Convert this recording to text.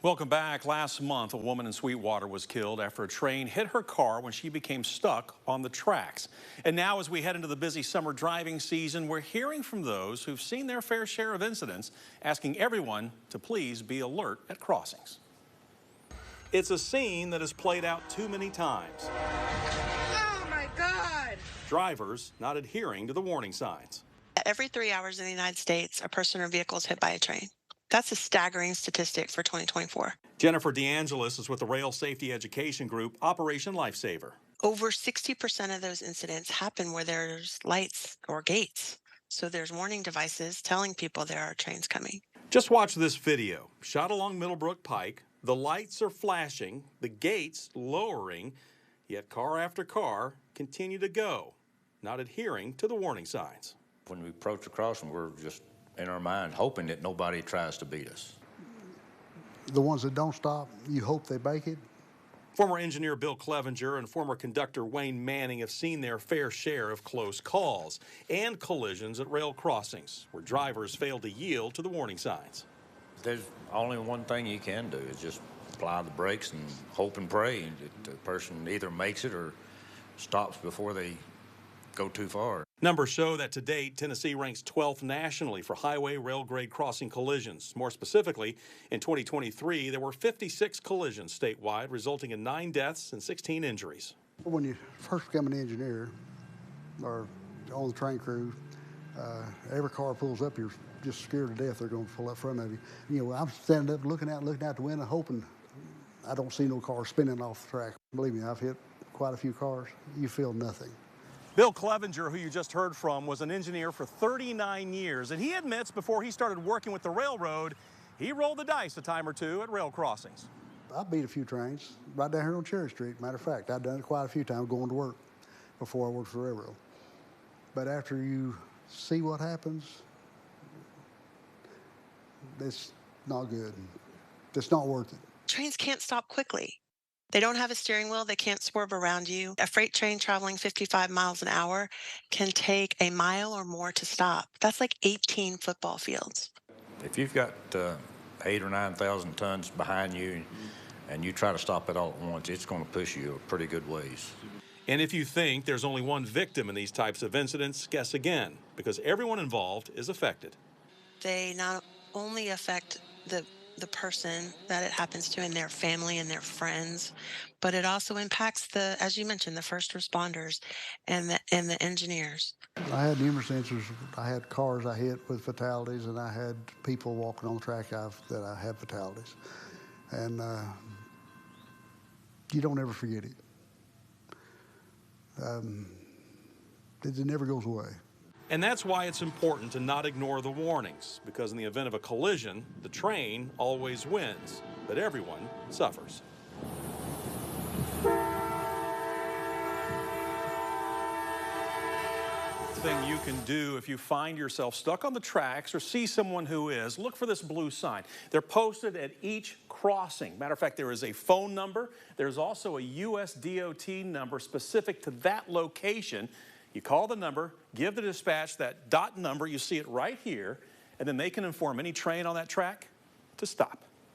Welcome back. Last month, a woman in Sweetwater was killed after a train hit her car when she became stuck on the tracks. And now, as we head into the busy summer driving season, we're hearing from those who've seen their fair share of incidents, asking everyone to please be alert at crossings. It's a scene that has played out too many times. Oh my God! Drivers not adhering to the warning signs. Every 3 hours in the United States, a person or vehicle is hit by a train. That's a staggering statistic for 2024. Jennifer DeAngelis is with the Rail Safety Education Group, Operation Lifesaver. Over 60% of those incidents happen where there's lights or gates. So there's warning devices telling people there are trains coming. Just watch this video. Shot along Middlebrook Pike. The lights are flashing, the gates lowering, yet car after car continue to go, not adhering to the warning signs. When we approach the crossing, we're just in our mind hoping that nobody tries to beat us. The ones that don't stop, you hope they make it. Former engineer Bill Clevenger and former conductor Wayne Manning have seen their fair share of close calls and collisions at rail crossings where drivers fail to yield to the warning signs. There's only one thing you can do is just apply the brakes and hope and pray that the person either makes it or stops before they go too far. Numbers show that to date, Tennessee ranks 12th nationally for highway rail grade crossing collisions. More specifically, in 2023, there were 56 collisions statewide, resulting in 9 deaths and 16 injuries. When you first become an engineer or on the train crew, every car pulls up, you're just scared to death they're going to pull up front of you. You know, I'm standing up looking out the window, hoping I don't see no car spinning off the track. Believe me, I've hit quite a few cars. You feel nothing. Bill Clevenger, who you just heard from, was an engineer for 39 years, and he admits before he started working with the railroad, he rolled the dice a time or two at rail crossings. I beat a few trains right down here on Cherry Street. Matter of fact, I've done it quite a few times going to work before I worked for the railroad. But after you see what happens, it's not good. It's not worth it. Trains can't stop quickly. They don't have a steering wheel. They can't swerve around you. A freight train traveling 55 miles an hour can take a mile or more to stop. That's like 18 football fields. If you've got 8,000 or 9,000 tons behind you and you try to stop it all at once, it's going to push you a pretty good ways. And if you think there's only one victim in these types of incidents, guess again, because everyone involved is affected. They not only affect the person that it happens to and their family and their friends, but it also impacts as you mentioned, the first responders and the engineers. I had numerous instances. I had cars I hit with fatalities, and I had people walking on the track that I had fatalities. And you don't ever forget it. It never goes away. And that's why it's important to not ignore the warnings, because in the event of a collision, the train always wins, but everyone suffers. Thing you can do if you find yourself stuck on the tracks or see someone who is, look for this blue sign. They're posted at each crossing. Matter of fact, there is a phone number. There's also a US DOT number specific to that location. You call the number, give the dispatch that dot number, you see it right here, and then they can inform any train on that track to stop.